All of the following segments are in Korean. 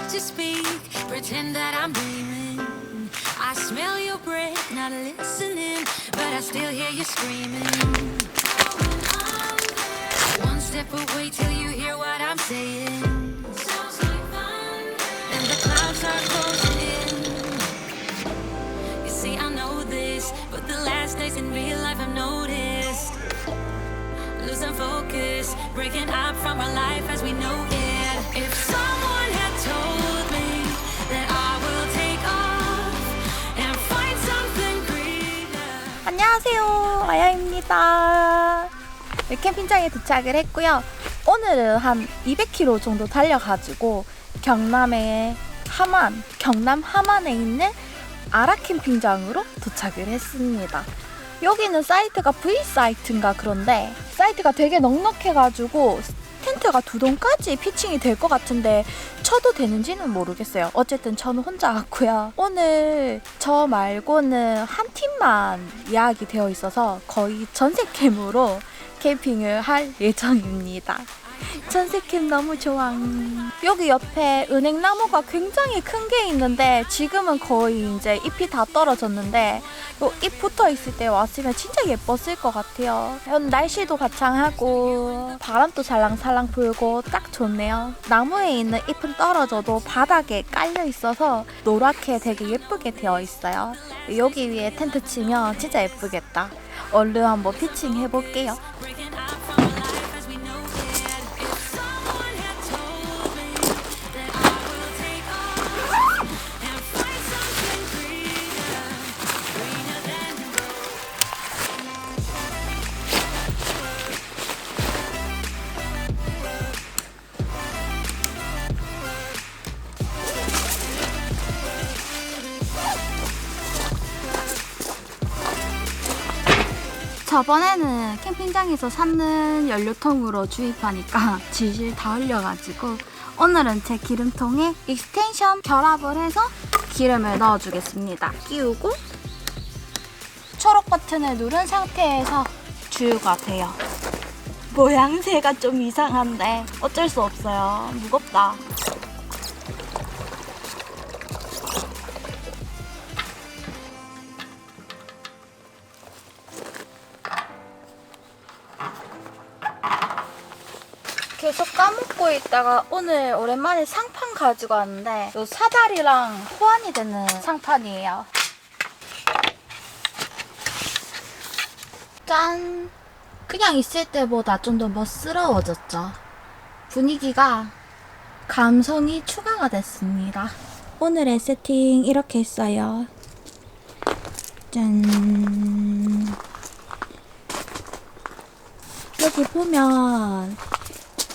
have to speak, pretend that I'm dreaming. I smell your breath, not listening, but I still hear you screaming. One step away till you hear what I'm saying. Sounds like thunder. And the clouds are closing in. You see, I know this, but the last days in real life I've noticed. Losing focus, breaking up from our life as we know it. If someone had told me that I will take off and find something greener. 안녕하세요, 아야입니다. 캠핑장에 도착을 했고요. 오늘은 한 200km 정도 달려가지고 경남 함안에 있는 아라 캠핑장으로 도착을 했습니다. 여기는 사이트가 V사이트인가 그런데 사이트가 되게 넉넉해가지고 텐트가 2동까지 피칭이 될 것 같은데 쳐도 되는지는 모르겠어요. 어쨌든 저는 혼자 왔고요. 오늘 저 말고는 한 팀만 예약이 되어 있어서 거의 전세캠으로 캠핑을 할 예정입니다. 전세캠 너무 좋아. 여기 옆에 은행나무가 굉장히 큰 게 있는데 지금은 거의 이제 잎이 다 떨어졌는데 요 잎 붙어 있을 때 왔으면 진짜 예뻤을 것 같아요. 날씨도 가창하고 바람도 살랑살랑 불고 딱 좋네요. 나무에 있는 잎은 떨어져도 바닥에 깔려 있어서 노랗게 되게 예쁘게 되어 있어요. 여기 위에 텐트 치면 진짜 예쁘겠다. 얼른 한번 피칭 해볼게요. 저번에는 캠핑장에서 샀는 연료통으로 주입하니까 질질 다 흘려가지고 오늘은 제 기름통에 익스텐션 결합을 해서 기름을 넣어주겠습니다. 끼우고 초록 버튼을 누른 상태에서 주유가 돼요. 모양새가 좀 이상한데 어쩔 수 없어요. 무겁다. 계속 까먹고 있다가 오늘 오랜만에 상판 가지고 왔는데 요 사다리랑 호환이 되는 상판이에요. 짠! 그냥 있을 때보다 좀 더 멋스러워졌죠. 분위기가 감성이 추가가 됐습니다. 오늘의 세팅 이렇게 했어요. 짠! 여기 보면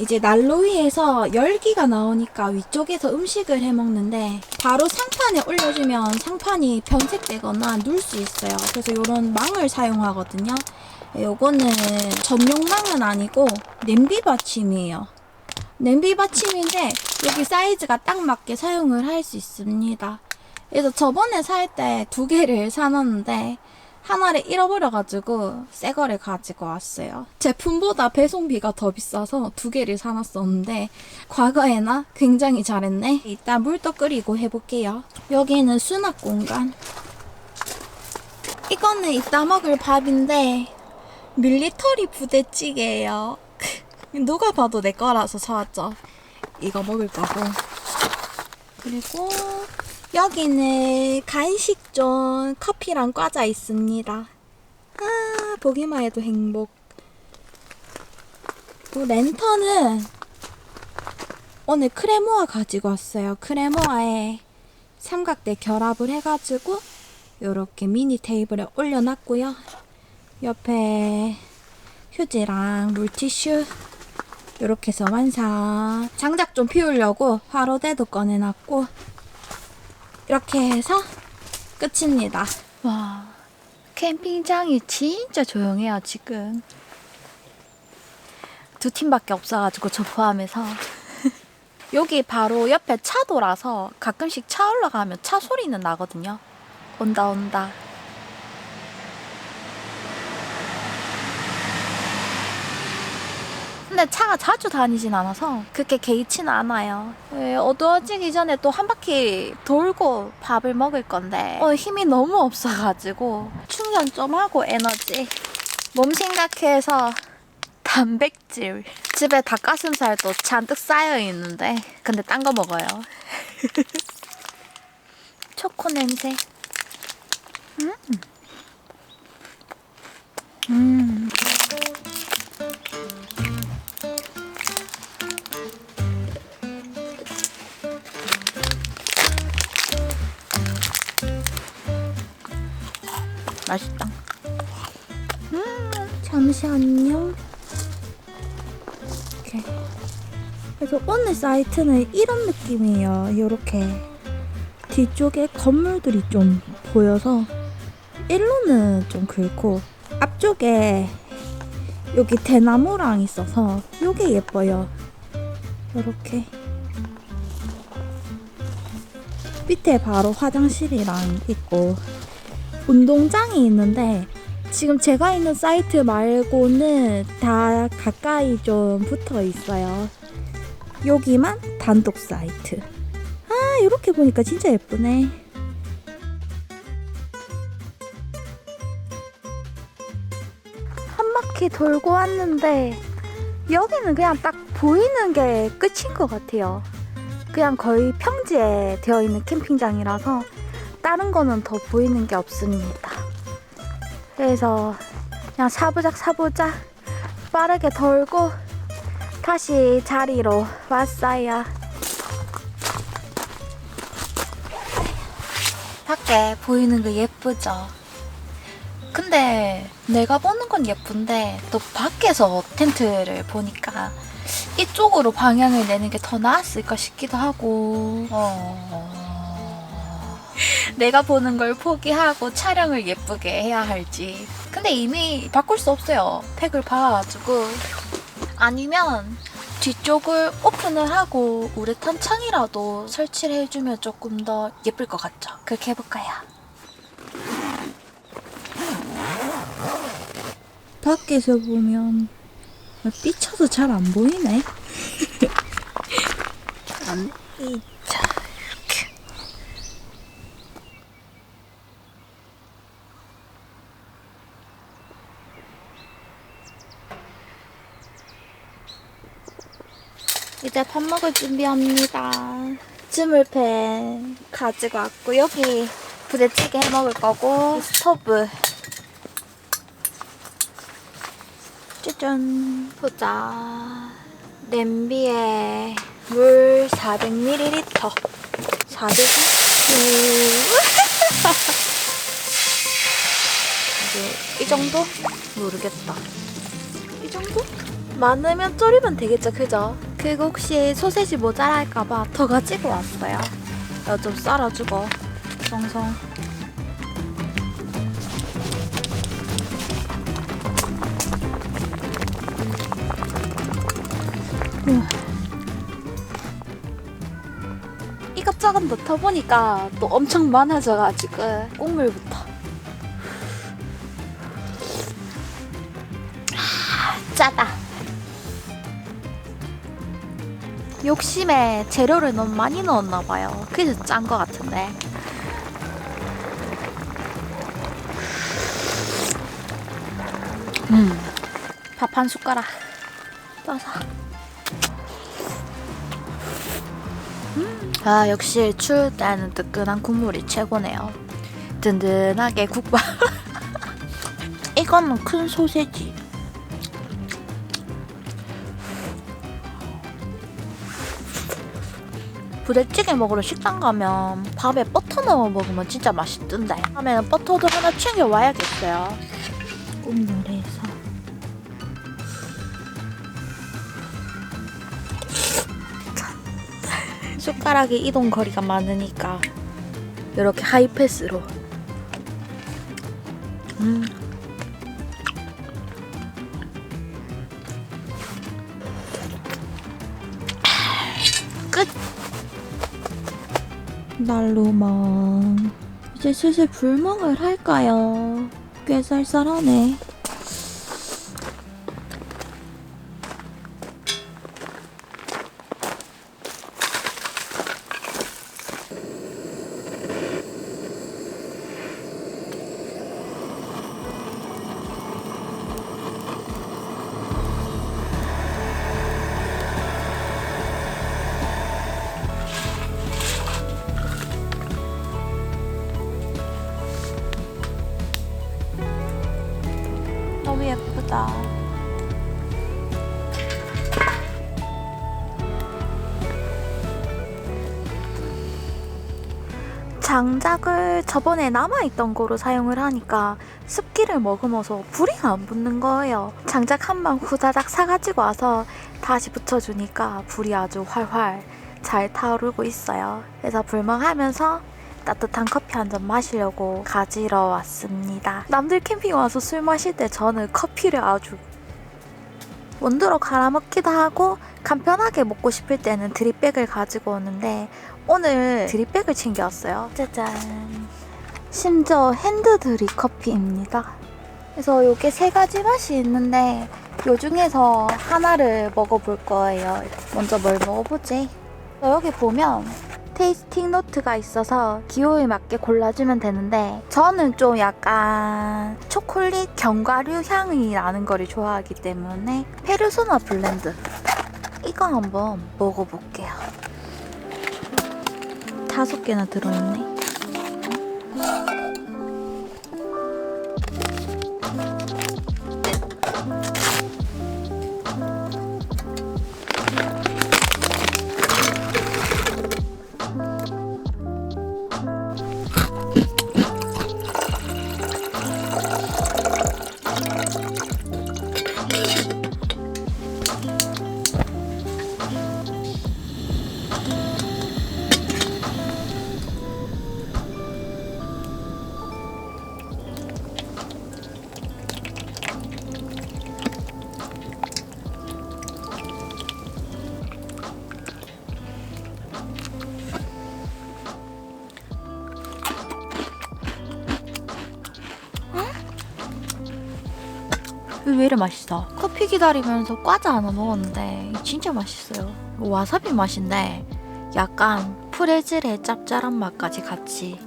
이제 난로 위에서 열기가 나오니까 위쪽에서 음식을 해 먹는데 바로 상판에 올려주면 상판이 변색되거나 눌 수 있어요. 그래서 이런 망을 사용하거든요. 요거는 전용망은 아니고 냄비 받침이에요. 냄비 받침인데 여기 사이즈가 딱 맞게 사용을 할 수 있습니다. 그래서 저번에 살 때 2개를 사놨는데 하나를 잃어버려가지고 새 거를 가지고 왔어요. 제품보다 배송비가 더 비싸서 2개를 사놨었는데 과거에나 굉장히 잘했네. 이따 물도 끓이고 해볼게요. 여기는 수납 공간. 이거는 이따 먹을 밥인데 밀리터리 부대찌개예요. 누가 봐도 내 거라서 사왔죠. 이거 먹을 거고. 그리고 여기는 간식존 커피랑 과자 있습니다. 아, 보기만 해도 행복. 랜턴은 오늘 크레모아 가지고 왔어요. 크레모아에 삼각대 결합을 해가지고 이렇게 미니 테이블에 올려놨고요. 옆에 휴지랑 물티슈 이렇게 해서 완성. 장작 좀 피우려고 화로대도 꺼내놨고 이렇게 해서 끝입니다. 와, 캠핑장이 진짜 조용해요. 지금 2팀밖에 없어가지고 저 포함해서 여기 바로 옆에 차도라서 가끔씩 차 올라가면 차 소리는 나거든요. 온다 온다. 근데 차가 자주 다니진 않아서 그렇게 개의치는 않아요. 어두워지기 전에 또 한 바퀴 돌고 밥을 먹을 건데 힘이 너무 없어가지고 충전 좀 하고 에너지 몸 생각해서 단백질 집에 닭가슴살도 잔뜩 쌓여 있는데 근데 딴 거 먹어요. 초코 냄새. 맛있다. 잠시만요. 이렇게. 그래서 오늘 사이트는 이런 느낌이에요. 이렇게 뒤쪽에 건물들이 좀 보여서 일로는 좀 그렇고 앞쪽에 여기 대나무랑 있어서 요게 예뻐요. 이렇게 밑에 바로 화장실이랑 있고 운동장이 있는데 지금 제가 있는 사이트 말고는 다 가까이 좀 붙어 있어요. 여기만 단독 사이트. 아, 이렇게 보니까 진짜 예쁘네. 한 바퀴 돌고 왔는데 여기는 그냥 딱 보이는 게 끝인 것 같아요. 그냥 거의 평지에 되어 있는 캠핑장이라서 다른 거는 더 보이는 게 없습니다. 그래서 그냥 사부작 빠르게 돌고 다시 자리로 왔어요. 밖에 보이는 거 예쁘죠? 근데 내가 보는 건 예쁜데 또 밖에서 텐트를 보니까 이쪽으로 방향을 내는 게 더 나았을까 싶기도 하고 내가 보는 걸 포기하고 촬영을 예쁘게 해야 할지. 근데 이미 바꿀 수 없어요. 팩을 박아가지고. 아니면 뒤쪽을 오픈을 하고 우레탄 창이라도 설치를 해주면 조금 더 예쁠 것 같죠? 그렇게 해볼까요? 밖에서 보면 삐쳐서 잘 안 보이네. 자, 이렇게. 이제 밥 먹을 준비합니다. 즈물팬 가지고 왔고 여기 부대찌개 해 먹을 거고 스토브 짜잔 보자. 냄비에 물 400ml 400ml 이 정도? 모르겠다. 이 정도? 많으면 졸이면 되겠죠, 그죠? 그리고 혹시 소세지 모자랄까봐 더 가지고 왔어요. 이거 좀 썰어주고 송송. 이것저것 넣어보니까 또 엄청 많아져가지고 국물부터. 짜다. 욕심에 재료를 너무 많이 넣었나봐요. 그래서 짠 것 같은데. 밥 한 숟가락 떠서. 아, 역시 추울 때는 뜨끈한 국물이 최고네요. 든든하게 국밥. 이거는 큰 소세지. 부대찌개 먹으러 식당 가면 밥에 버터 넣어 먹으면 진짜 맛있던데. 다음에는 버터도 하나 챙겨 와야겠어요. 국물에서 숟가락이 이동 거리가 많으니까 이렇게 하이패스로. 끝. 난로만 이제 슬슬 불멍을 할까요? 꽤 쌀쌀하네. 너무 예쁘다. 장작을 저번에 남아있던 거로 사용을 하니까 습기를 머금어서 불이 안 붙는 거예요. 장작 한 방 후다닥 사가지고 와서 다시 붙여주니까 불이 아주 활활 잘 타오르고 있어요. 그래서 불멍하면서 따뜻한 커피 한 잔 마시려고 가지러 왔습니다. 남들 캠핑 와서 술 마실 때 저는 커피를 아주 원두로 갈아먹기도 하고 간편하게 먹고 싶을 때는 드립백을 가지고 오는데 오늘 드립백을 챙겨왔어요. 짜잔. 심지어 핸드 드립 커피입니다. 그래서 이게 3가지 맛이 있는데 요 중에서 하나를 먹어볼 거예요. 먼저 뭘 먹어보지? 여기 보면 테이스팅 노트가 있어서 기호에 맞게 골라주면 되는데 저는 좀 약간 초콜릿 견과류 향이 나는 거를 좋아하기 때문에 페르소나 블렌드 이거 한번 먹어볼게요. 5개나 들어있네. 왜 이래 맛있어? 커피 기다리면서 과자 하나 먹었는데 진짜 맛있어요. 와사비 맛인데 약간 프레즐의 짭짤한 맛까지 같이.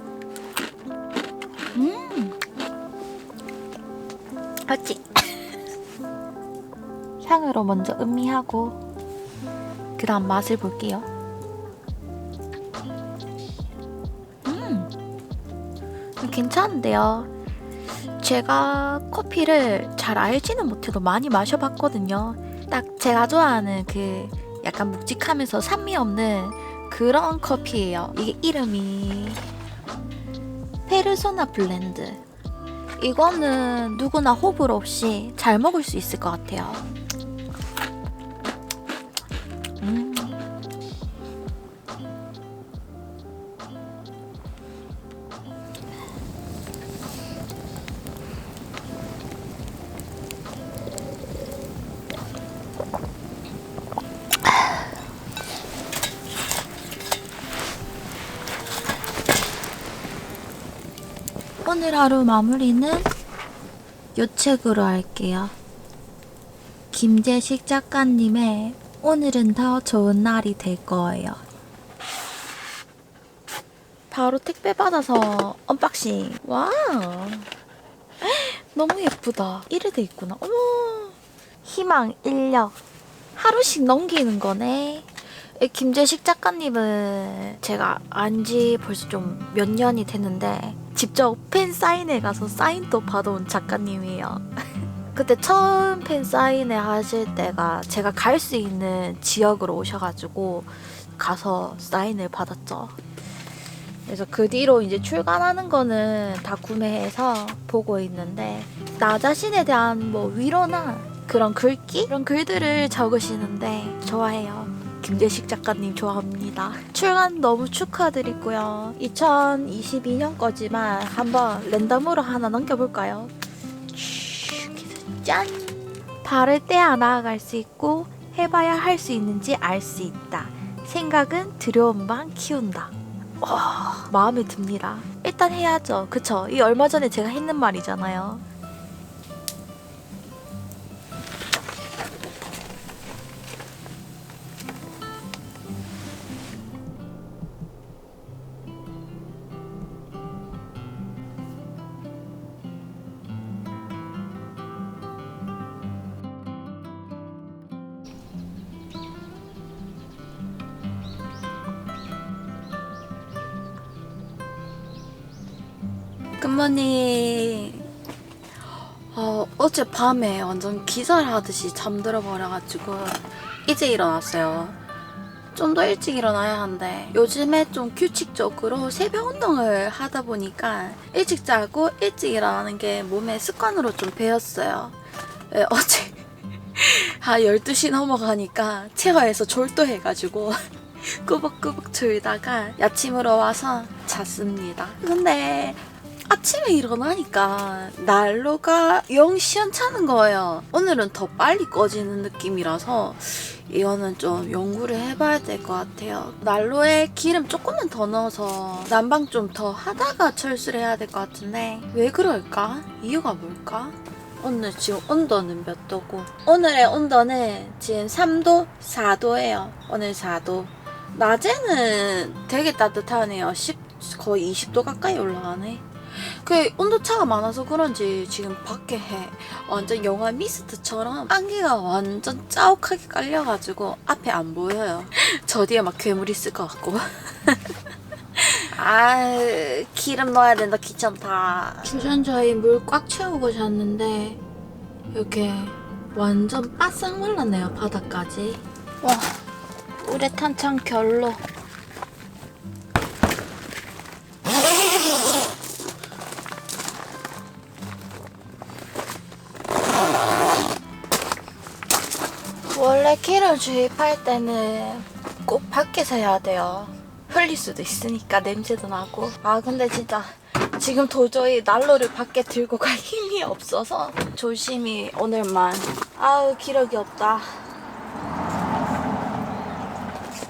맞지? 향으로 먼저 음미하고 그 다음 맛을 볼게요. 괜찮은데요? 제가 커피를 잘 알지는 못해도 많이 마셔봤거든요. 딱 제가 좋아하는 그 약간 묵직하면서 산미 없는 그런 커피예요. 이게 이름이 페르소나 블렌드. 이거는 누구나 호불호 없이 잘 먹을 수 있을 것 같아요. 오늘 하루 마무리는 요 책으로 할게요. 김재식 작가님의 오늘은 더 좋은 날이 될 거예요. 바로 택배 받아서 언박싱. 와, 너무 예쁘다. 이래 돼 있구나. 어머, 희망, 인력 하루씩 넘기는 거네. 김재식 작가님은 제가 안지 벌써 좀 몇 년이 됐는데 직접 팬 사인회 가서 사인도 받아온 작가님이에요. 그때 처음 팬 사인회 하실 때가 제가 갈 수 있는 지역으로 오셔가지고 가서 사인을 받았죠. 그래서 그 뒤로 이제 출간하는 거는 다 구매해서 보고 있는데 나 자신에 대한 뭐 위로나 그런 글귀? 그런 글들을 적으시는데 좋아해요. 김재식 작가님 좋아합니다. 출간 너무 축하드리고요. 2022년 거지만 한번 랜덤으로 하나 넘겨볼까요? 짠! 바를 때야 나아갈 수 있고 해봐야 할 수 있는지 알 수 있다. 생각은 두려움만 키운다. 와, 마음에 듭니다. 일단 해야죠. 그쵸? 이 얼마 전에 제가 했는 말이잖아요. 굿모닝. 어젯밤에 완전 기절하듯이 잠들어 버려가지고 이제 일어났어요. 좀 더 일찍 일어나야 하는데 요즘에 좀 규칙적으로 새벽 운동을 하다 보니까 일찍 자고 일찍 일어나는 게 몸에 습관으로 좀 배었어요. 어제 한 12시 넘어가니까 체어에서 졸도해가지고 꾸벅꾸벅 졸다가 아침으로 와서 잤습니다. 근데 아침에 일어나니까 난로가 영 시원찮은 거예요. 오늘은 더 빨리 꺼지는 느낌이라서 이거는 좀 연구를 해봐야 될 것 같아요. 난로에 기름 조금만 더 넣어서 난방 좀 더 하다가 철수를 해야 될 것 같은데 왜 그럴까? 이유가 뭘까? 오늘 지금 온도는 몇 도고? 오늘의 온도는 지금 3도, 4도예요. 오늘 4도. 낮에는 되게 따뜻하네요. 거의 20도 가까이 올라가네. 그 온도차가 많아서 그런지 지금 밖에 완전 영화 미스트처럼 안개가 완전 짜욱하게 깔려가지고 앞에 안 보여요. 저 뒤에 막 괴물 있을 것 같고. 기름 넣어야 된다, 귀찮다. 주전자에 물 꽉 채우고 잤는데 이렇게 완전 바싹 말랐네요, 바닥까지. 와, 우레탄 참 결로. 원래 키를 주입할 때는 꼭 밖에서 해야 돼요. 흘릴 수도 있으니까 냄새도 나고. 근데 진짜 지금 도저히 난로를 밖에 들고 갈 힘이 없어서 조심히 오늘만. 기력이 없다.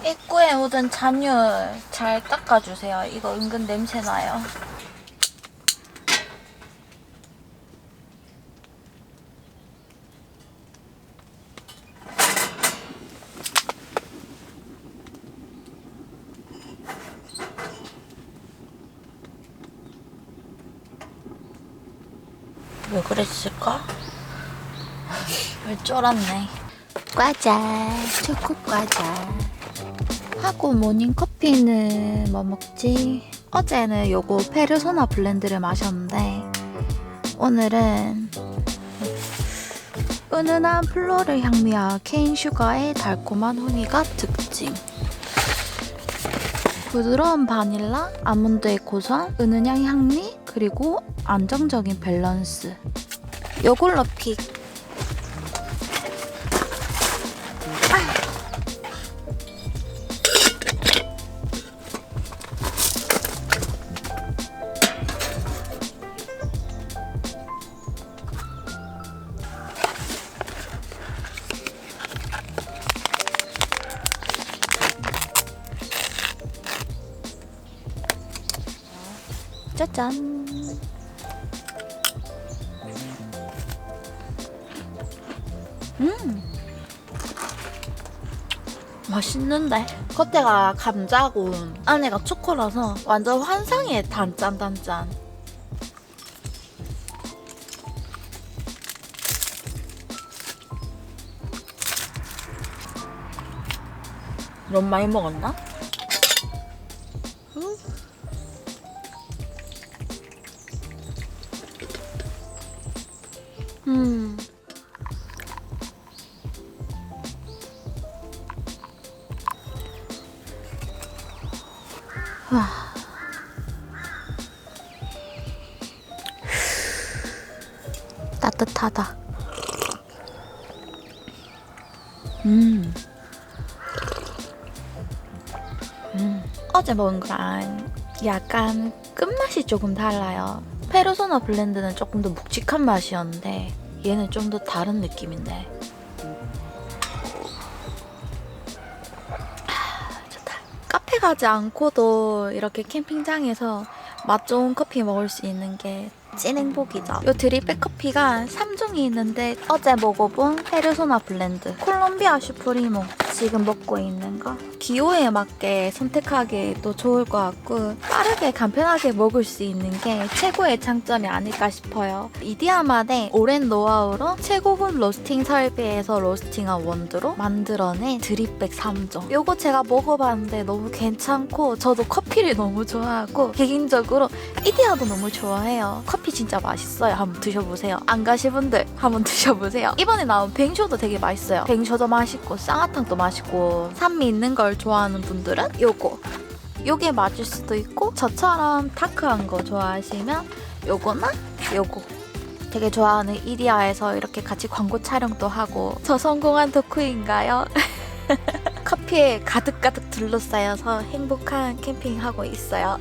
입구에 묻은 잔유 잘 닦아주세요. 이거 은근 냄새 나요. 왜 그랬을까? 왜 쫄았네. 과자, 초코 과자. 하고 모닝커피는 뭐 먹지? 어제는 요거 페르소나 블렌드를 마셨는데 오늘은 은은한 플로럴 향미와 케인 슈가의 달콤한 후미가 특징. 부드러운 바닐라, 아몬드의 고소한 은은한 향미, 그리고 안정적인 밸런스. 요걸로 픽. 짜잔. 맛있는데? 겉에가 감자고 안에가 초코라서 완전 환상의 단짠단짠. 너무 많이 먹었나? 와. 따뜻하다. 어제 먹은 거랑 약간 끝맛이 조금 달라요. 페르소나 블렌드는 조금 더 묵직한 맛이었는데 얘는 좀 더 다른 느낌인데. 좋다. 카페 가지 않고도 이렇게 캠핑장에서 맛 좋은 커피 먹을 수 있는 게 찐 행복이죠. 이 드립백 커피가 3종이 있는데 어제 먹어본 페르소나 블렌드, 콜롬비아 슈프리모, 지금 먹고 있는 거. 기호에 맞게 선택하기도 좋을 것 같고 빠르게 간편하게 먹을 수 있는 게 최고의 장점이 아닐까 싶어요. 이디야만의 오랜 노하우로 최고급 로스팅 설비에서 로스팅한 원두로 만들어낸 드립백 3종. 요거 제가 먹어봤는데 너무 괜찮고 저도 커피를 너무 좋아하고 개인적으로 이디야도 너무 좋아해요. 커피 진짜 맛있어요. 한번 드셔보세요. 안 가신 분들 한번 드셔보세요. 이번에 나온 뱅쇼도 되게 맛있어요. 뱅쇼도 맛있고 쌍화탕도 맛있고 산미 있는 걸 좋아하는 분들은 요게 맞을 수도 있고 저처럼 다크한 거 좋아하시면 요거나 요거 되게 좋아하는 이디야에서 이렇게 같이 광고 촬영도 하고 저 성공한 덕후인가요? 커피에 가득가득 둘러싸여서 행복한 캠핑하고 있어요.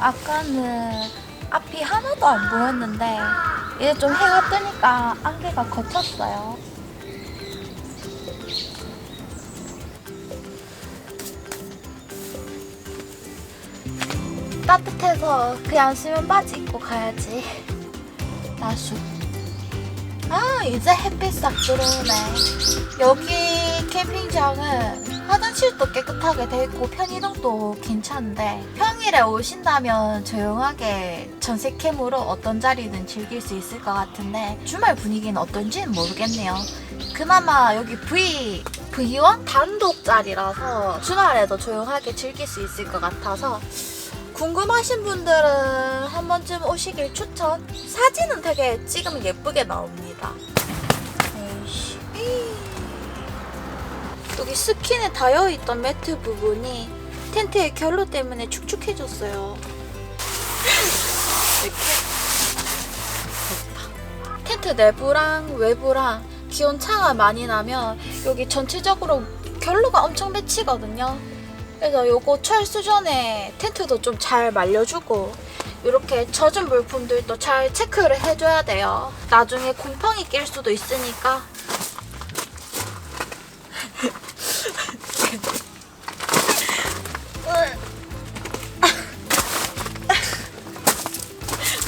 아까는 앞이 하나도 안 보였는데 이제 좀 해가 뜨니까 안개가 걷혔어요. 따뜻해서 그냥 수면 바지 입고 가야지. 나수. 아, 이제 햇빛 싹 들어오네. 여기 캠핑장은 화장실도 깨끗하게 돼 있고 편의점도 괜찮은데 평일에 오신다면 조용하게 전세캠으로 어떤 자리든 즐길 수 있을 것 같은데 주말 분위기는 어떤지는 모르겠네요. 그나마 여기 V1 단독 자리라서 주말에도 조용하게 즐길 수 있을 것 같아서 궁금하신 분들은 한 번쯤 오시길 추천. 사진은 되게 찍으면 예쁘게 나옵니다. 에이씨. 여기 스킨에 닿여있던 매트 부분이 텐트의 결로 때문에 축축해졌어요. 이렇게 텐트 내부랑 외부랑 기온 차가 많이 나면 여기 전체적으로 결로가 엄청 맺히거든요. 그래서 요거 철수 전에 텐트도 좀 잘 말려주고 이렇게 젖은 물품들도 잘 체크를 해줘야 돼요. 나중에 곰팡이 낄 수도 있으니까.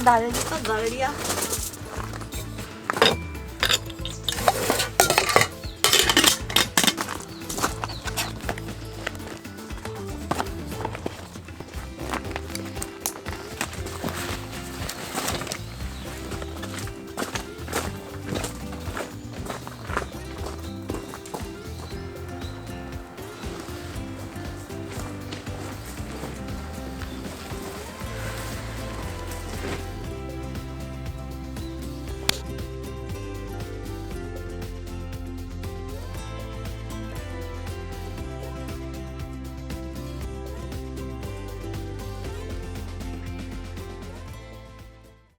난리야.